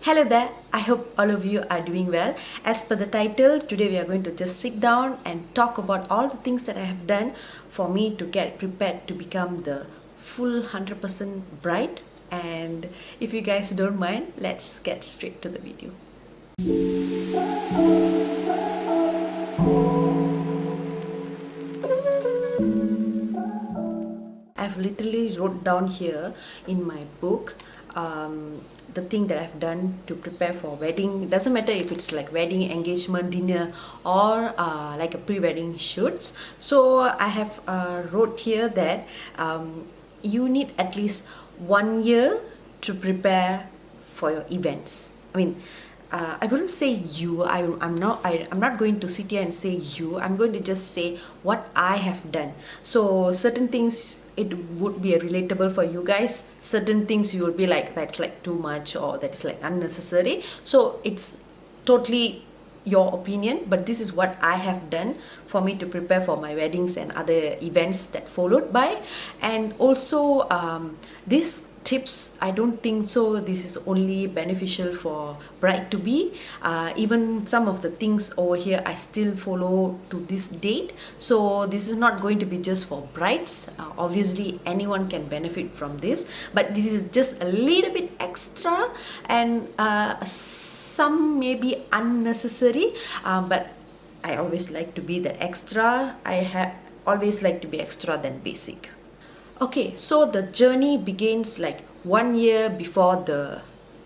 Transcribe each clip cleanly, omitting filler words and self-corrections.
Hello there, I hope all of you are doing well. As per the title, today we are going to just sit down and talk about all the things that I have done for me to get prepared to become the full 100% bride. And if you guys don't mind, let's get straight to the video. I've literally wrote down here in my book the thing that I've done to prepare for wedding. It doesn't matter if it's like wedding, engagement, dinner, or like a pre-wedding shoots. So I have wrote here that you need at least 1 year to prepare for your events. I wouldn't say you. I'm not going to sit here and say you. I'm going to just say what I have done. So certain things it would be relatable for you guys. Certain things you will be like, that's like too much, or that's like unnecessary. So it's totally your opinion, but this is what I have done for me to prepare for my weddings and other events that followed by. And also this tips, I don't think so this is only beneficial for bride to be. Even some of the things over here I still follow to this date, so this is not going to be just for brides. Obviously anyone can benefit from this, but this is just a little bit extra, and some may be unnecessary, but I always like to be that extra. I have always like to be extra than basic. Okay, so the journey begins like 1 year before the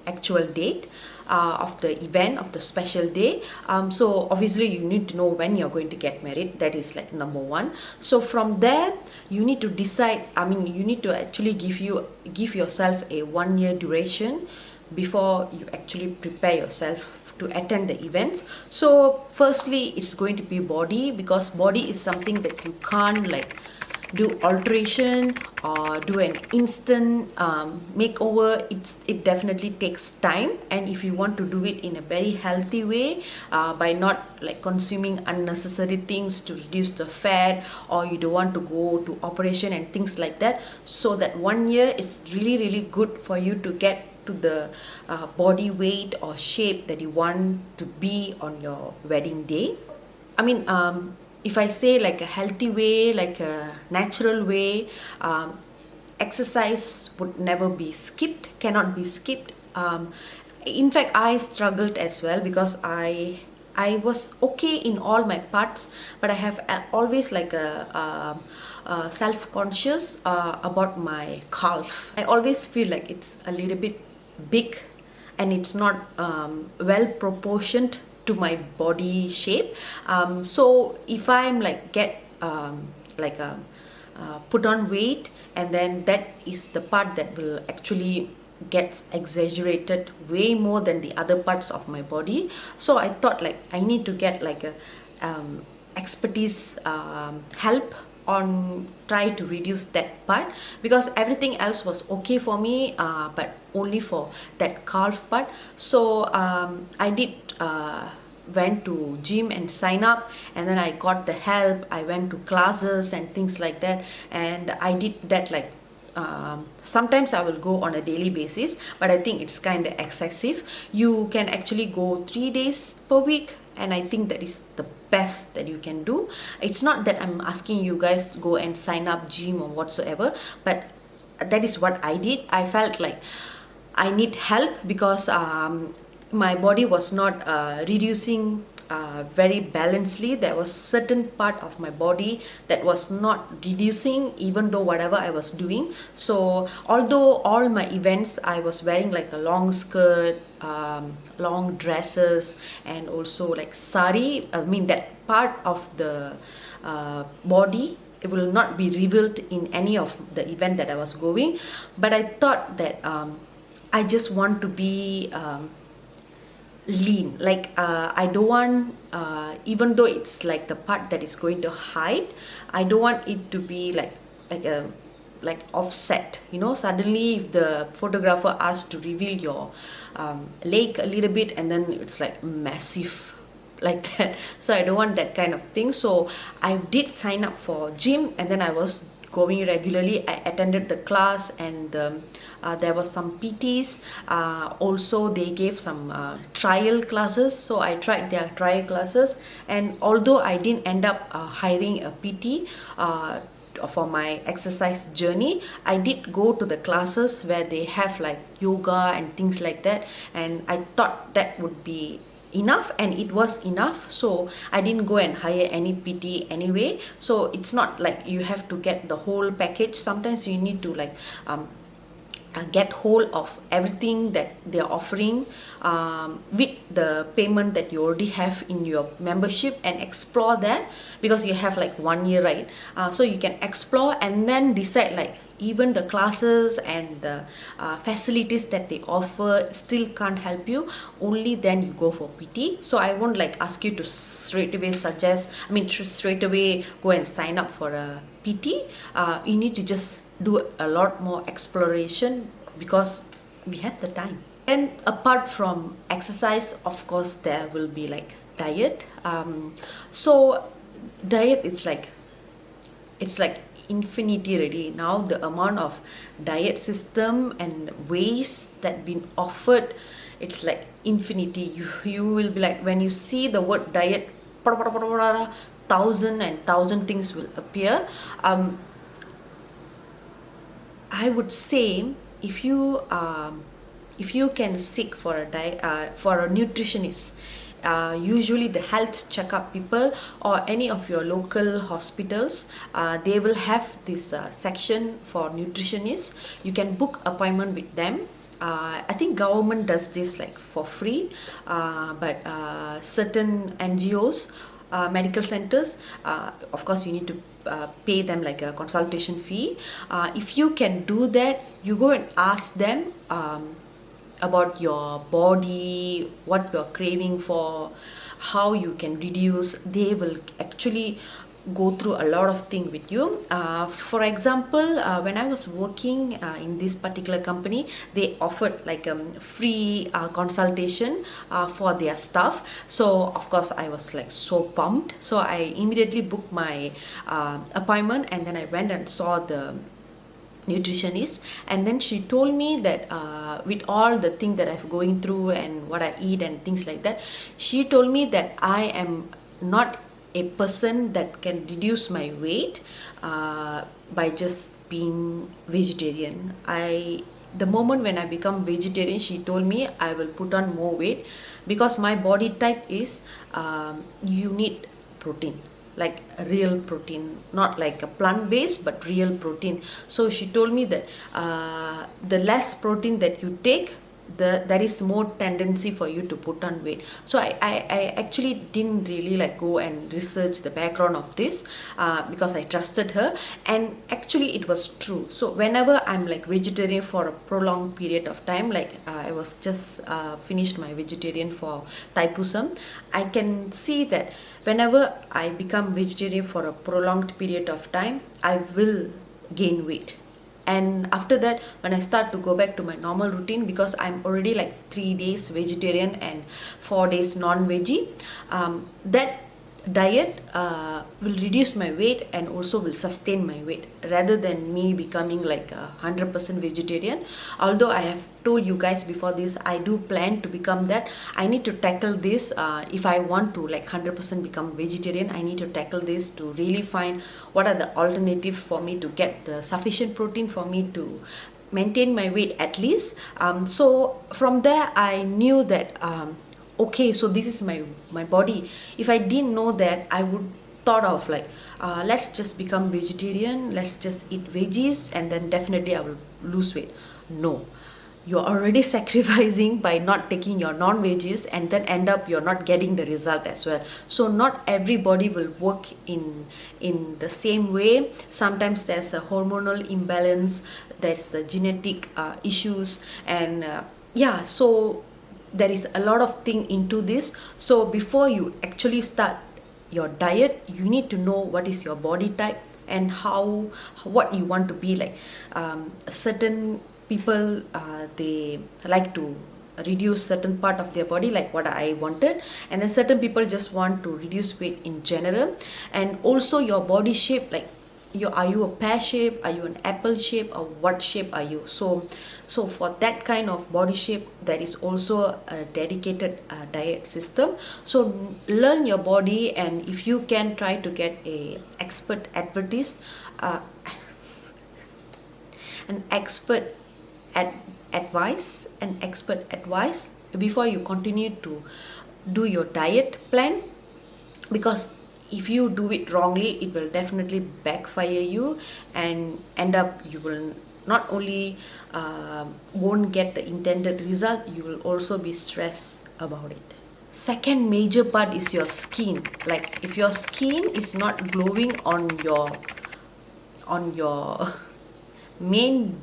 actual date of the event, of the special day. So obviously you need to know when you're going to get married. That is like number one. So from there you need to decide, you need to actually give yourself a 1 year duration before you actually prepare yourself to attend the events. So firstly it's going to be body, because body is something that you can't like do alteration or do an instant makeover. It definitely takes time, and if you want to do it in a very healthy way, by not like consuming unnecessary things to reduce the fat, or you don't want to go to operation and things like that, so that 1 year is really good for you to get to the body weight or shape that you want to be on your wedding day. If I say like a healthy way, like a natural way, exercise would never be skipped, cannot be skipped. In fact, I struggled as well, because I was okay in all my parts, but I have always like a self-conscious about my calf. I always feel like it's a little bit big, and it's not well proportioned to my body shape. So if I'm like put on weight, and then that is the part that will actually gets exaggerated way more than the other parts of my body. So I thought like I need to get like a expertise help on try to reduce that part, because everything else was okay for me, but only for that calf part. So I did went to gym and sign up, and then I got the help. I went to classes and things like that, and I did that like sometimes I will go on a daily basis, but I think it's kind of excessive. You can actually go 3 days per week, and I think that is the best that you can do. It's not that I'm asking you guys to go and sign up gym or whatsoever, but that is what I did. I felt like I need help, because my body was not reducing very balancedly. There was certain part of my body that was not reducing, even though whatever I was doing. So although all my events I was wearing like a long skirt, long dresses, and also like sari, that part of the body, it will not be revealed in any of the event that I was going. But I thought that I just want to be lean. Like I don't want, even though it's like the part that is going to hide, I don't want it to be like offset, suddenly if the photographer asks to reveal your leg a little bit, and then it's like massive like that. So I don't want that kind of thing. So I did sign up for gym, and then I was going regularly. I attended the class, and there was some PTs. Also, they gave some trial classes, so I tried their trial classes. And although I didn't end up hiring a PT for my exercise journey, I did go to the classes where they have like yoga and things like that, and I thought that would be enough, and it was enough. So I didn't go and hire any PT anyway. So it's not like you have to get the whole package. Sometimes you need to like get hold of everything that they're offering with the payment that you already have in your membership, and explore that, because you have like 1 year, right? So you can explore and then decide, like, even the classes and the facilities that they offer still can't help you, only then you go for PT. So I won't like ask you to straight away straight away go and sign up for a PT. You need to just do a lot more exploration, because we have the time. And apart from exercise, of course, there will be like diet. So diet, it's like infinity already now. The amount of diet system and ways that been offered, it's like infinity. You will be like, when you see the word diet, thousand things will appear. I would say, if you can seek for a nutritionist, usually the health checkup people or any of your local hospitals, they will have this section for nutritionists. You can book appointment with them. I think government does this like for free, but certain NGOs, medical centers, of course you need to pay them like a consultation fee. If you can do that, you go and ask them about your body, what you're craving for, how you can reduce. They will actually go through a lot of things with you. For example, when I was working in this particular company, they offered like a free consultation for their staff. So of course I was like so pumped, so I immediately booked my appointment, and then I went and saw the nutritionist. And then she told me that with all the thing that I'm going through and what I eat and things like that, she told me that I am not a person that can reduce my weight by just being vegetarian. The moment when I become vegetarian, she told me I will put on more weight, because my body type is you need protein, like real protein, not like a plant-based but real protein. So she told me that the less protein that you take, there is more tendency for you to put on weight. So I actually didn't really like go and research the background of this, because I trusted her, and actually it was true. So whenever I'm like vegetarian for a prolonged period of time, like I was just finished my vegetarian for Thaipusam, I can see that whenever I become vegetarian for a prolonged period of time, I will gain weight. And after that, when I start to go back to my normal routine, because I'm already like 3 days vegetarian and 4 days non-veggie, that diet will reduce my weight and also will sustain my weight, rather than me becoming like 100% vegetarian. Although I have told you guys before this, I do plan to become that. I need to tackle this. If I want to like 100% become vegetarian, I need to tackle this to really find what are the alternatives for me to get the sufficient protein for me to maintain my weight at least. So from there I knew that okay, so this is my body. If I didn't know that, I would thought of like let's just become vegetarian, let's just eat veggies, and then definitely I will lose weight. No, you're already sacrificing by not taking your non-veggies, and then end up you're not getting the result as well. So not everybody will work in the same way. Sometimes there's a hormonal imbalance, there's the genetic issues, and yeah, so there is a lot of thing into this. So before you actually start your diet, you need to know what is your body type and what you want to be like. Certain people they like to reduce certain part of their body, like what I wanted, and then certain people just want to reduce weight in general. And also your body shape, like are you a pear shape, are you an apple shape, or what shape are you? So for that kind of body shape, there is also a dedicated diet system. So learn your body, and if you can, try to get a expert advertise uh, an expert ad- expert advice before you continue to do your diet plan, because if you do it wrongly, it will definitely backfire you, and end up you will not only won't get the intended result, you will also be stressed about it. Second major part is your skin. Like if your skin is not glowing on your main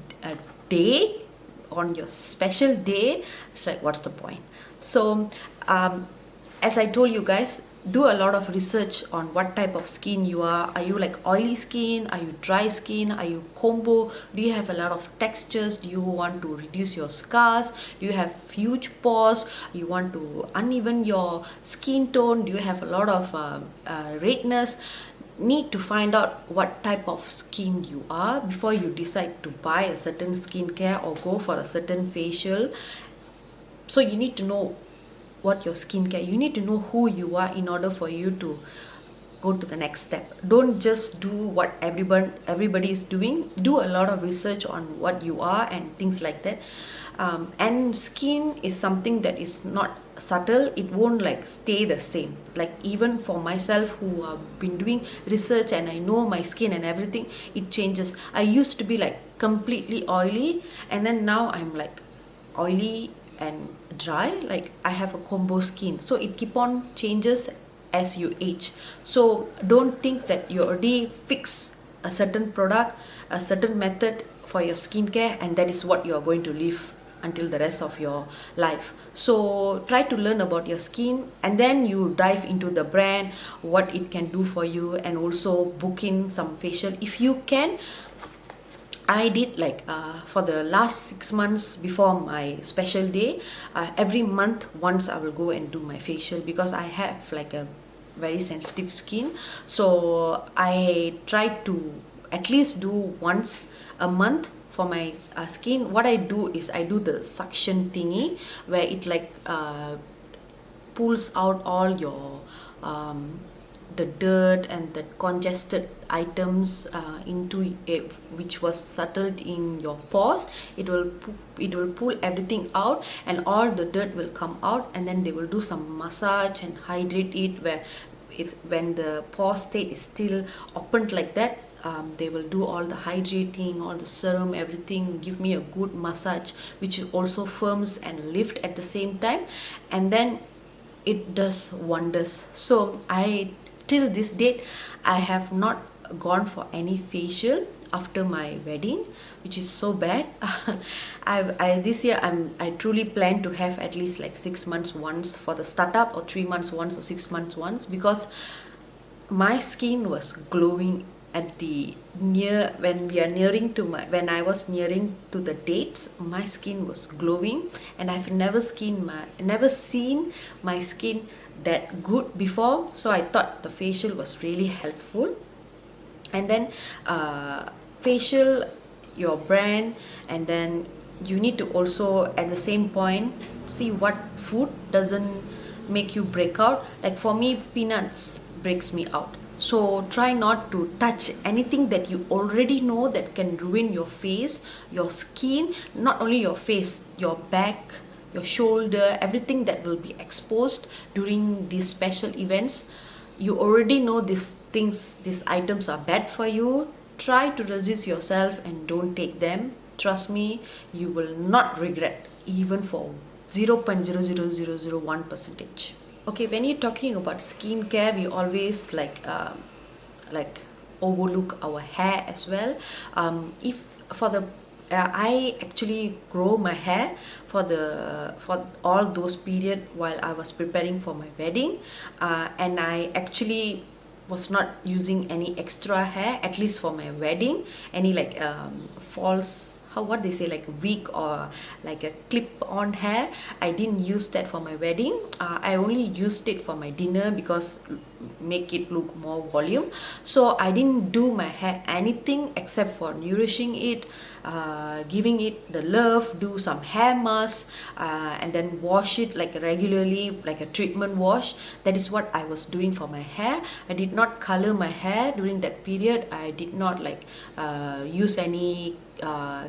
day, on your special day, it's like, what's the point? So as I told you guys, do a lot of research on what type of skin you are. Are you like oily skin? Are you dry skin? Are you combo? Do you have a lot of textures? Do you want to reduce your scars? Do you have huge pores? You want to uneven your skin tone? Do you have a lot of redness? Need to find out what type of skin you are before you decide to buy a certain skincare or go for a certain facial. So you need to know what your skincare, you need to know who you are in order for you to go to the next step. Don't just do what everybody is doing. Do a lot of research on what you are and things like that. And skin is something that is not subtle. It won't like stay the same. Like even for myself, who have been doing research and I know my skin and everything, it changes. I used to be like completely oily, and then now I'm like oily and dry. Like I have a combo skin, so it keep on changes as you age. So don't think that you already fix a certain product, a certain method for your skincare, and that is what you are going to live until the rest of your life. So try to learn about your skin, and then you dive into the brand, what it can do for you, and also book in some facial if you can. I did like for the last 6 months before my special day, every month once I will go and do my facial, because I have like a very sensitive skin. So I try to at least do once a month for my skin. What I do is I do the suction thingy, where it like pulls out all your the dirt and the congested items into it, which was settled in your pores. It will pull everything out, and all the dirt will come out, and then they will do some massage and hydrate it, where when the pore state is still opened like that, they will do all the hydrating, all the serum, everything, give me a good massage, which also firms and lift at the same time, and then it does wonders. So I, till this date, I have not gone for any facial after my wedding, which is so bad. This year I truly plan to have at least like 6 months once for the startup, or 3 months once, or 6 months once, because my skin was glowing at the near when we are nearing to my when I was nearing to the dates. My skin was glowing, and I've never seen my skin that good before. So I thought the facial was really helpful. And then facial, your brand, and then you need to also at the same point see what food doesn't make you break out. Like for me, peanuts breaks me out. So try not to touch anything that you already know that can ruin your face, your skin, not only your face, your back, your shoulder, everything that will be exposed during these special events. You already know these things, these items are bad for you. Try to resist yourself and don't take them. Trust me, you will not regret even for 0.00001 percentage. Okay, when you're talking about skincare, we always like overlook our hair as well. If for the I actually grow my hair for all those period while I was preparing for my wedding, and I actually was not using any extra hair, at least for my wedding, any like false what they say, like wig or like a clip-on hair. I didn't use that for my wedding. I only used it for my dinner because make it look more volume. So I didn't do my hair anything except for nourishing it, giving it the love, do some hair mask, and then wash it like regularly, like a treatment wash. That is what I was doing for my hair. I did not color my hair during that period. I did not like use any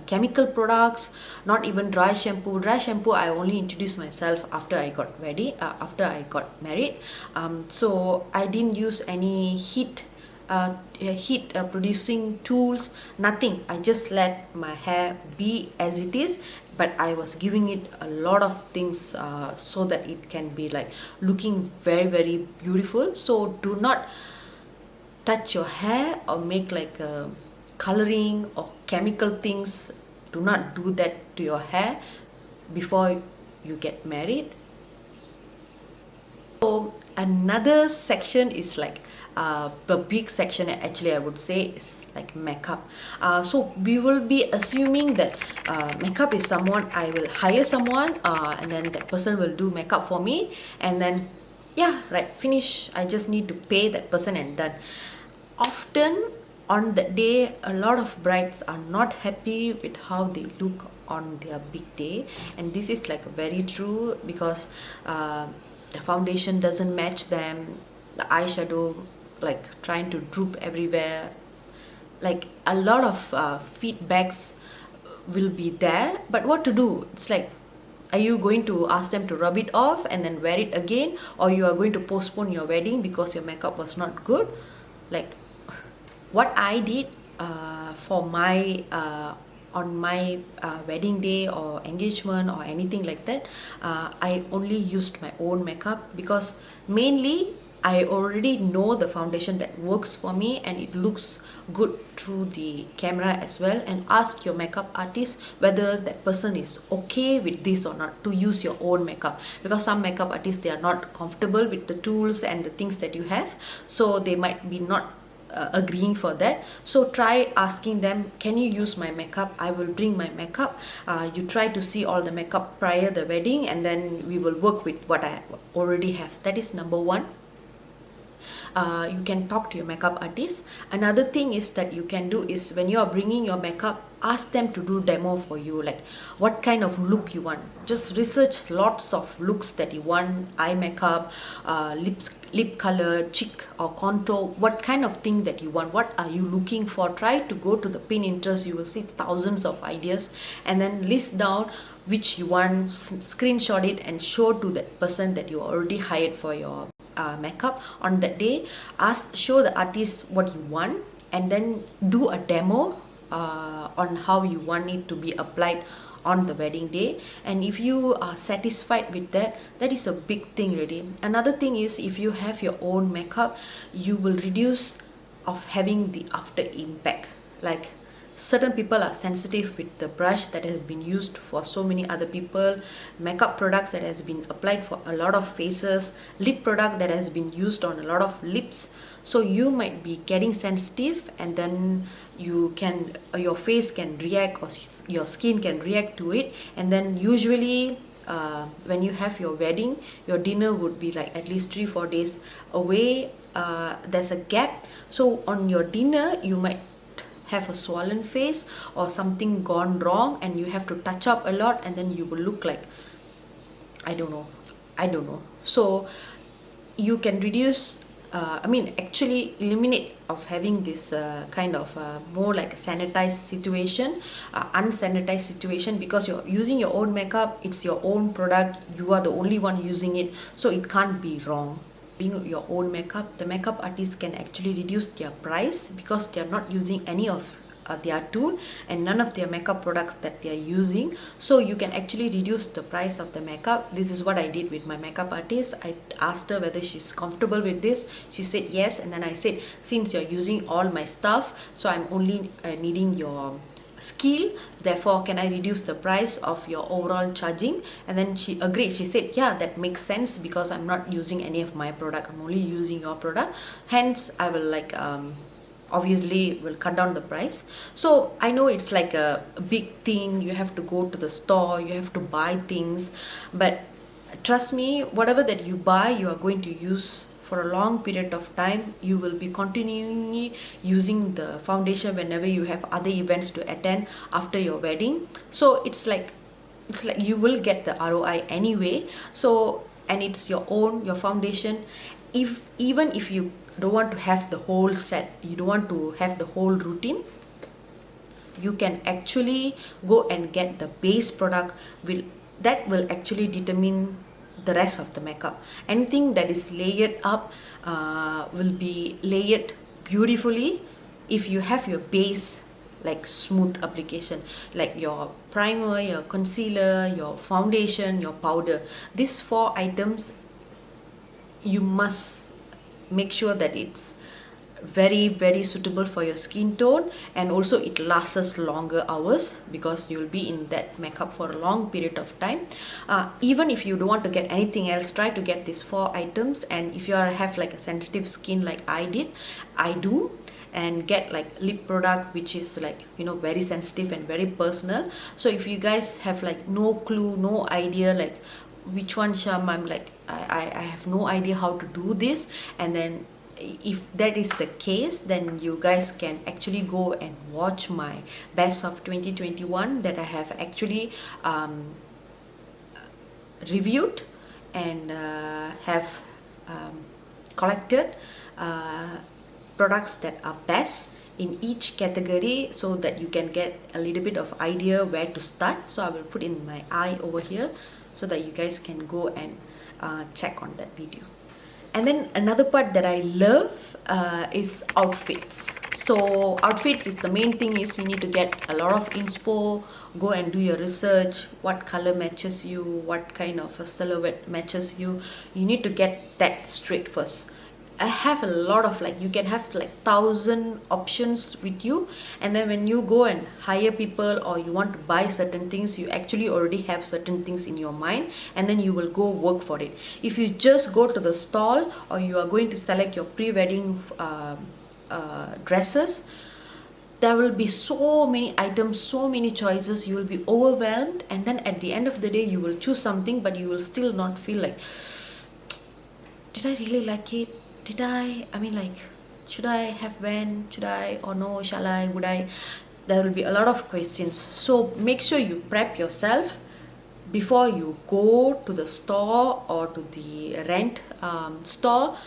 chemical products, not even dry shampoo. Dry shampoo I only introduced myself after I got ready, after I got married. So I didn't use any heat producing tools, nothing. I just let my hair be as it is, but I was giving it a lot of things so that it can be like looking very, very beautiful. So do not touch your hair or make like coloring or chemical things. Do not do that to your hair before you get married. So another section is like the big section, actually I would say, is like makeup. So we will be assuming that makeup is someone, I will hire someone and then that person will do makeup for me, and then yeah, right, finish. I just need to pay that person and done. Often on that day, a lot of brides are not happy with how they look on their big day, and this is like very true because the foundation doesn't match them, the eyeshadow like trying to droop everywhere. Like a lot of feedbacks will be there, but what to do? It's like, are you going to ask them to rub it off and then wear it again, or you are going to postpone your wedding because your makeup was not good? Like what I did for my on my wedding day or engagement or anything like that, I only used my own makeup because mainly I already know the foundation that works for me and it looks good through the camera as well. And ask your makeup artist whether that person is okay with this or not, to use your own makeup, because some makeup artists, they are not comfortable with the tools and the things that you have, so they might be not agreeing for that. So try asking them, can you use my makeup? I will bring my makeup. You try to see all the makeup prior the wedding, and then we will work with what I already have. That is number one. You can talk to your makeup artist. Another thing is that you can do is, when you are bringing your makeup, ask them to do demo for you, like what kind of look you want. Just research lots of looks that you want: eye makeup, lip color, cheek or contour, what kind of thing that you want, what are you looking for. Try to go to the Pinterest, you will see thousands of ideas, and then list down which you want, screenshot it and show to that person that you already hired for your makeup on that day. Show the artist what you want, and then do a demo on how you want it to be applied on the wedding day. And if you are satisfied with that, that is a big thing already. Another thing is, if you have your own makeup, you will reduce of having the after impact. Like certain people are sensitive with the brush that has been used for so many other people, makeup products that has been applied for a lot of faces, lip product that has been used on a lot of lips. So you might be getting sensitive, and then you can your face can react, or your skin can react to it. And then usually when you have your wedding, your dinner would be like at least 3-4 days away. There's a gap, so on your dinner you might have a swollen face or something gone wrong, and you have to touch up a lot, and then you will look like I don't know. So you can reduce, actually eliminate of having this kind of more like a sanitized situation, unsanitized situation, because you're using your own makeup, it's your own product, you are the only one using it, so it can't be wrong. Being your own makeup, the makeup artist can actually reduce their price because they are not using any of their tool and none of their makeup products that they are using. So you can actually reduce the price of the makeup. This is what I did with my makeup artist. I asked her whether she's comfortable with this. She said yes, and then I said, since you're using all my stuff, so I'm only needing your skill, therefore can I reduce the price of your overall charging? And then she agreed. She said, yeah, that makes sense, because I'm not using any of my product, I'm only using your product, hence I will like obviously will cut down the price. So I know it's like a big thing, you have to go to the store, you have to buy things, but trust me, whatever that you buy, you are going to use for a long period of time. You will be continually using the foundation whenever you have other events to attend after your wedding. So it's like you will get the ROI anyway. So, and it's your own, your foundation. If even if you don't want to have the whole set, you don't want to have the whole routine, you can actually go and get the base product. Will actually determine the rest of the makeup. Anything that is layered up will be layered beautifully if you have your base like smooth application, like your primer, your concealer, your foundation, your powder. These four items, you must make sure that it's very suitable for your skin tone, and also it lasts longer hours because you'll be in that makeup for a long period of time. Even if you don't want to get anything else, try to get these four items. And if you have like a sensitive skin like I do, and get like lip product which is like, you know, very sensitive and very personal. So if you guys have like no clue, no idea like which one, Sham, I'm like I have no idea how to do this, and then if that is the case, then you guys can actually go and watch my best of 2021 that I have actually reviewed and have collected products that are best in each category, so that you can get a little bit of idea where to start. So I will put in my eye over here so that you guys can go and check on that video. And then another part that I love is outfits. So outfits is the main thing, is you need to get a lot of inspo, go and do your research, what color matches you, what kind of a silhouette matches you. You need to get that straight first. I have a lot of, like, you can have like 1,000 options with you, and then when you go and hire people or you want to buy certain things, you actually already have certain things in your mind, and then you will go work for it. If you just go to the stall or you are going to select your pre-wedding dresses, there will be so many items, so many choices, you will be overwhelmed, and then at the end of the day you will choose something, but you will still not feel like, did I really like it? I mean, like, should I have when? Should I or no? Shall I? Would I? There will be a lot of questions. So make sure you prep yourself before you go to the store or to the rent store.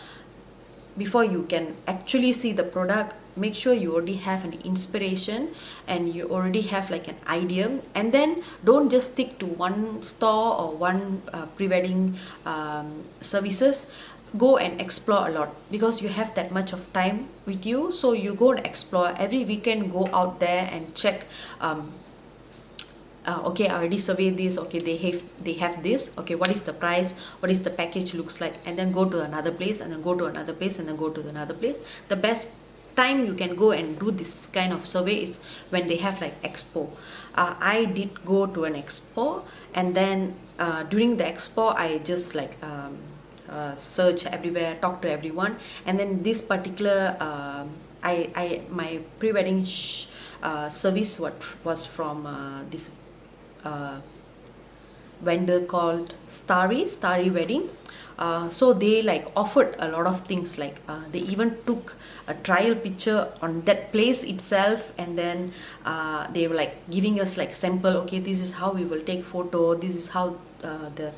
Before you can actually see the product, make sure you already have an inspiration and you already have like an idea, and then don't just stick to one store or one pre-wedding services. Go and explore a lot, because you have that much of time with you. So you go and explore every weekend, go out there and check. Okay, I already surveyed this. Okay, they have this. Okay, what is the price? What is the package looks like? And then go to another place, and then go to another place, and then go to another place. The best time you can go and do this kind of survey is when they have like expo. I did go to an expo, and then during the expo I just like search everywhere, talk to everyone, and then this particular my pre-wedding service was from this vendor called Starry Wedding. So they like offered a lot of things, like they even took a trial picture on that place itself, and then they were like giving us like sample, okay, this is how we will take photo, this is how the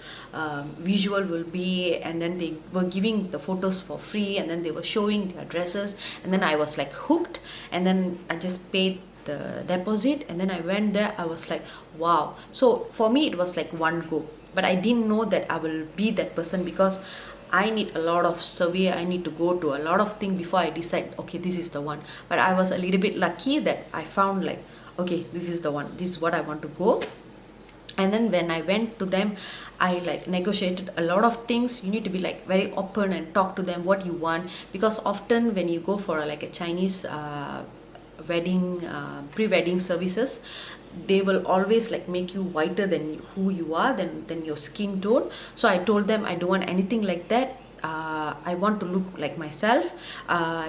visual will be, and then they were giving the photos for free, and then they were showing their dresses, and then I was like hooked, and then I just paid the deposit, and then I went there. I was like, wow. So for me it was like one go, but I didn't know that I will be that person, because I need a lot of survey, I need to go to a lot of things before I decide, okay, this is the one. But I was a little bit lucky that I found like, okay, this is the one, this is what I want to go. And then when I went to them, I like negotiated a lot of things. You need to be like very open and talk to them what you want, because often when you go for like a Chinese wedding pre-wedding services, they will always like make you whiter than who you are, than your skin tone. So I told them I don't want anything like that. I want to look like myself.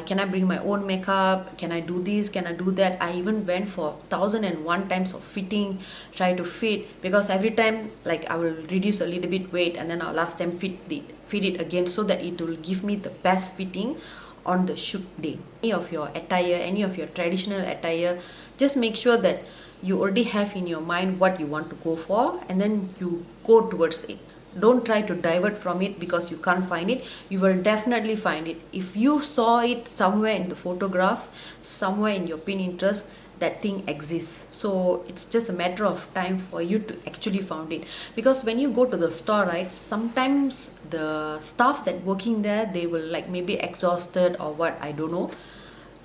Can I bring my own makeup? Can I do this? Can I do that? I even went for 1001 times of fitting, try to fit, because every time like I will reduce a little bit weight and then I'll last time fit it again so that it will give me the best fitting on the shoot day. Any of your attire, any of your traditional attire, just make sure that you already have in your mind what you want to go for, and then you go towards it. Don't try to divert from it because you can't find it. You will definitely find it. If you saw it somewhere in the photograph, somewhere in your Pinterest, that thing exists. So it's just a matter of time for you to actually find it. Because when you go to the store, right, sometimes the staff that working there, they will like maybe exhausted or what, I don't know.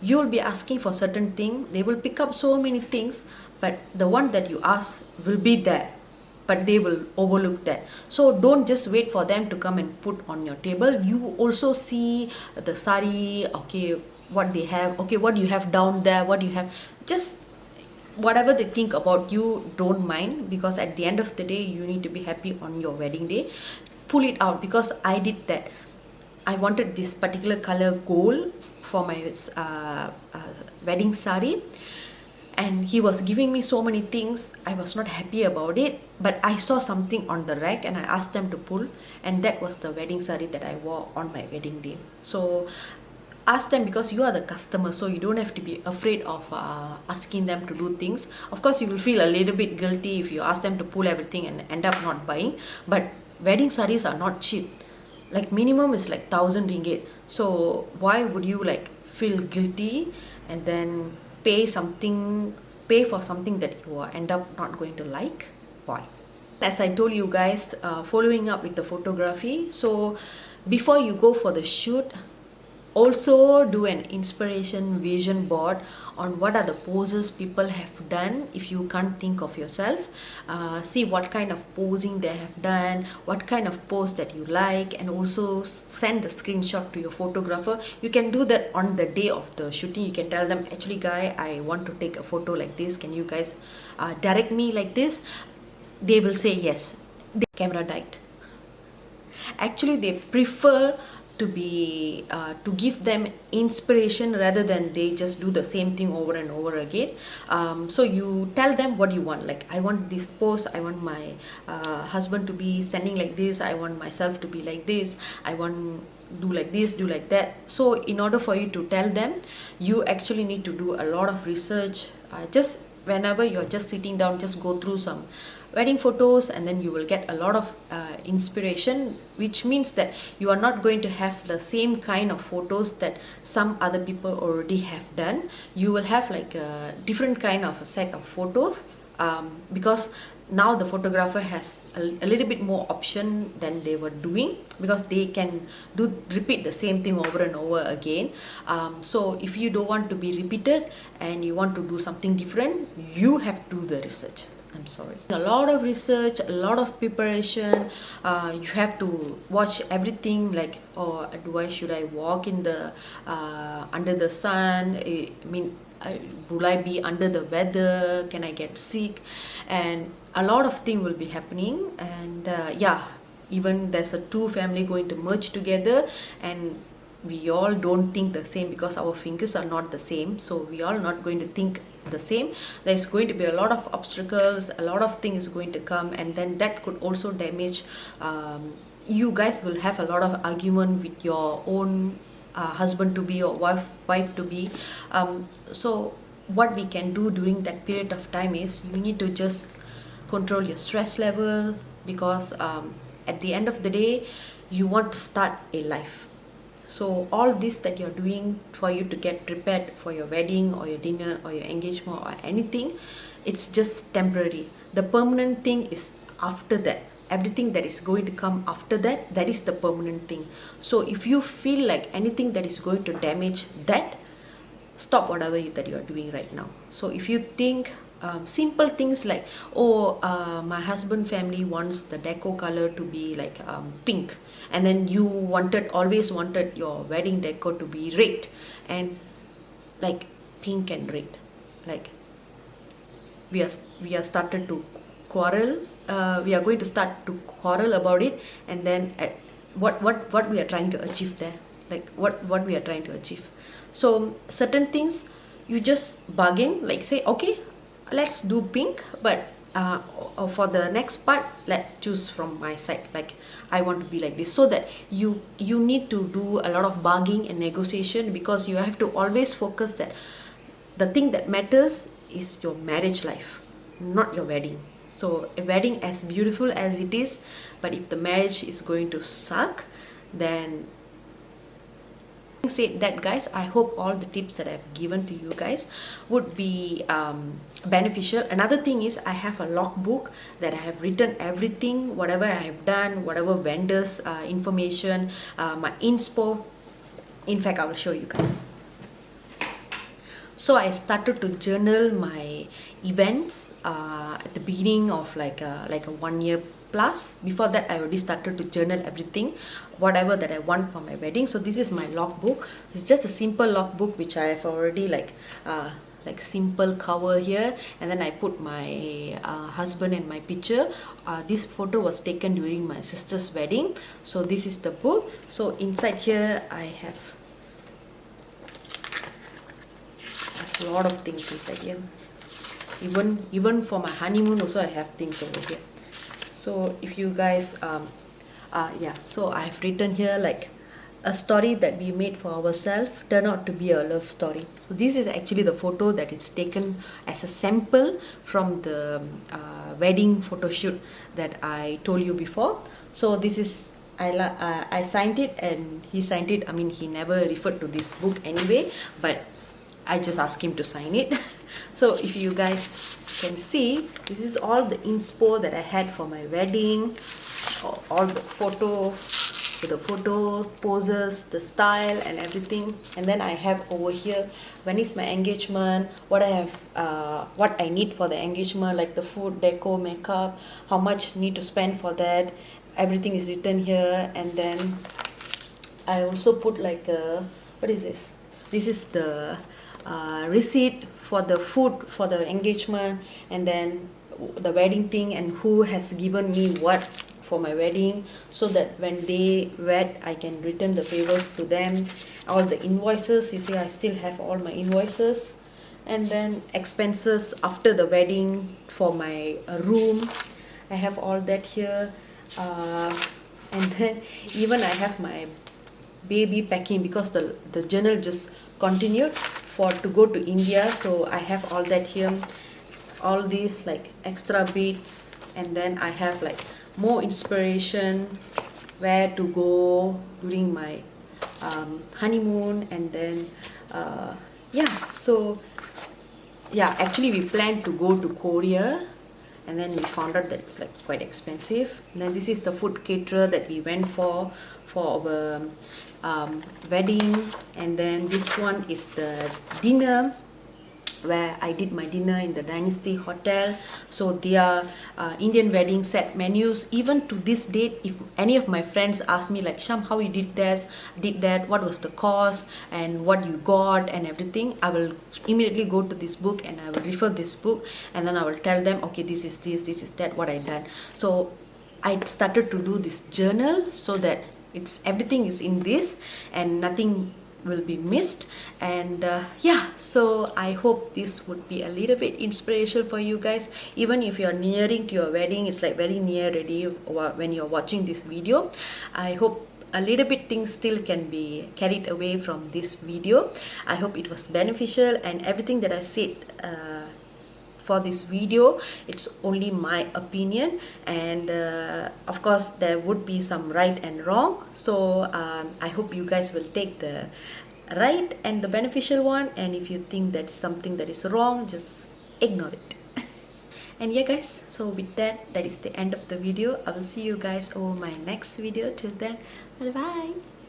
You'll be asking for certain thing, they will pick up so many things, but the one that you ask will be there, but they will overlook that. So don't just wait for them to come and put on your table. You also see the sari, okay, what they have, okay, what you have down there, what you have, just whatever they think about you, don't mind, because at the end of the day you need to be happy on your wedding day. Pull it out, because I did that. I wanted this particular color gold for my wedding sari, and he was giving me so many things. I was not happy about it, but I saw something on the rack and I asked them to pull, and that was the wedding sari that I wore on my wedding day. So ask them, because you are the customer, so you don't have to be afraid of asking them to do things. Of course you will feel a little bit guilty if you ask them to pull everything and end up not buying, but wedding saris are not cheap. Like minimum is like 1,000 ringgit. So why would you like feel guilty and then pay for something that you end up not going to like? Why? As I told you guys, following up with the photography, so before you go for the shoot, also do an inspiration vision board on what are the poses people have done. If you can't think of yourself, see what kind of posing they have done, what kind of pose that you like, and also send the screenshot to your photographer. You can do that on the day of the shooting. You can tell them, actually guy, I want to take a photo like this, can you guys direct me like this? They will say yes. The camera died. Actually they prefer to be to give them inspiration rather than they just do the same thing over and over again. So you tell them what you want, like I want this pose, I want my husband to be standing like this, I want myself to be like this, I want do like this, do like that. So in order for you to tell them, you actually need to do a lot of research. Just whenever you're just sitting down, just go through some wedding photos, and then you will get a lot of inspiration, which means that you are not going to have the same kind of photos that some other people already have done. You will have like a different kind of a set of photos, because now the photographer has a little bit more option than they were doing, because they can repeat the same thing over and over again. So if you don't want to be repeated and you want to do something different, you have to do the research. I'm sorry. A lot of research, a lot of preparation. You have to watch everything, like, oh, should I walk in the under the sun? I mean, will I be under the weather? Can I get sick? And a lot of things will be happening. And yeah, even there's a two family going to merge together, and we all don't think the same because our fingers are not the same. So we all not going to think the same. There's going to be a lot of obstacles, a lot of things going to come, and then that could also damage. You guys will have a lot of argument with your own husband to be or wife to be. So what we can do during that period of time is you need to just control your stress level, because at the end of the day you want to start a life. So all this that you're doing for you to get prepared for your wedding or your dinner or your engagement or anything, it's just temporary. The permanent thing is after that. Everything that is going to come after that, that is the permanent thing. So if you feel like anything that is going to damage that, stop whatever that you are doing right now. So if you think simple things like, oh, my husband family wants the deco color to be like pink, and then you always wanted your wedding deco to be red, and like pink and red, like we are started to quarrel. We are going to start to quarrel about it, and then what we are trying to achieve there, like what we are trying to achieve. So certain things you just bargain, like say okay, let's do pink, but for the next part let's choose from my side, like I want to be like this. So that you need to do a lot of bargaining and negotiation, because you have to always focus that the thing that matters is your marriage life, not your wedding. So a wedding, as beautiful as it is, but if the marriage is going to suck, then said that, guys, I hope all the tips that I've given to you guys would be beneficial. Another thing is, I have a logbook that I have written everything, whatever I have done, whatever vendors information, my inspo. In fact, I will show you guys. So I started to journal my events at the beginning of like a 1 year plus. Before that, I already started to journal everything, whatever that I want for my wedding. So this is my logbook. It's just a simple logbook which I have already like simple cover here, and then I put my husband and my picture. This photo was taken during my sister's wedding. So this is the book. So inside here I have a lot of things inside here. Even for my honeymoon also I have things over here. So if you guys yeah, so I have written here like a story that we made for ourselves turned out to be a love story. So this is actually the photo that is taken as a sample from the wedding photo shoot that I told you before. So this is I signed it and he signed it. I mean, he never referred to this book anyway, but I just asked him to sign it. So if you guys can see, this is all the inspo that I had for my wedding, all the photo poses, the style and everything. And then I have over here, when is my engagement, what I have, what I need for the engagement, like the food, decor, makeup, how much need to spend for that. Everything is written here. And then I also put like a, what is this? This is the receipt for the food for the engagement, and then the wedding thing, and who has given me what for my wedding, so that when they wed I can return the favor to them. All the invoices, you see I still have all my invoices. And then expenses after the wedding for my room, I have all that here. And then even I have my baby packing, because the journal just continued for to go to India. So I have all that here, all these like extra bits. And then I have like more inspiration where to go during my honeymoon. And then yeah, so yeah, actually we planned to go to Korea, and then we found out that it's like quite expensive. And then this is the food caterer that we went for our wedding. And then this one is the dinner, where I did my dinner in the Dynasty Hotel. So their Indian wedding set menus, even to this date, if any of my friends ask me like, Sham, how you did that, what was the cost and what you got and everything, I will immediately go to this book and I will refer this book, and then I will tell them, okay, this is that, what I done. So I started to do this journal, so that it's everything is in this and nothing will be missed. And yeah, so I hope this would be a little bit inspirational for you guys. Even if you're nearing to your wedding, it's like very near already when you're watching this video. I hope a little bit things still can be carried away from this video. I hope it was beneficial, and everything that I said for this video, it's only my opinion, and of course there would be some right and wrong. So I hope you guys will take the right and the beneficial one, and if you think that's something that is wrong, just ignore it. And yeah guys, so with that is the end of the video. I will see you guys over my next video. Till then, bye bye.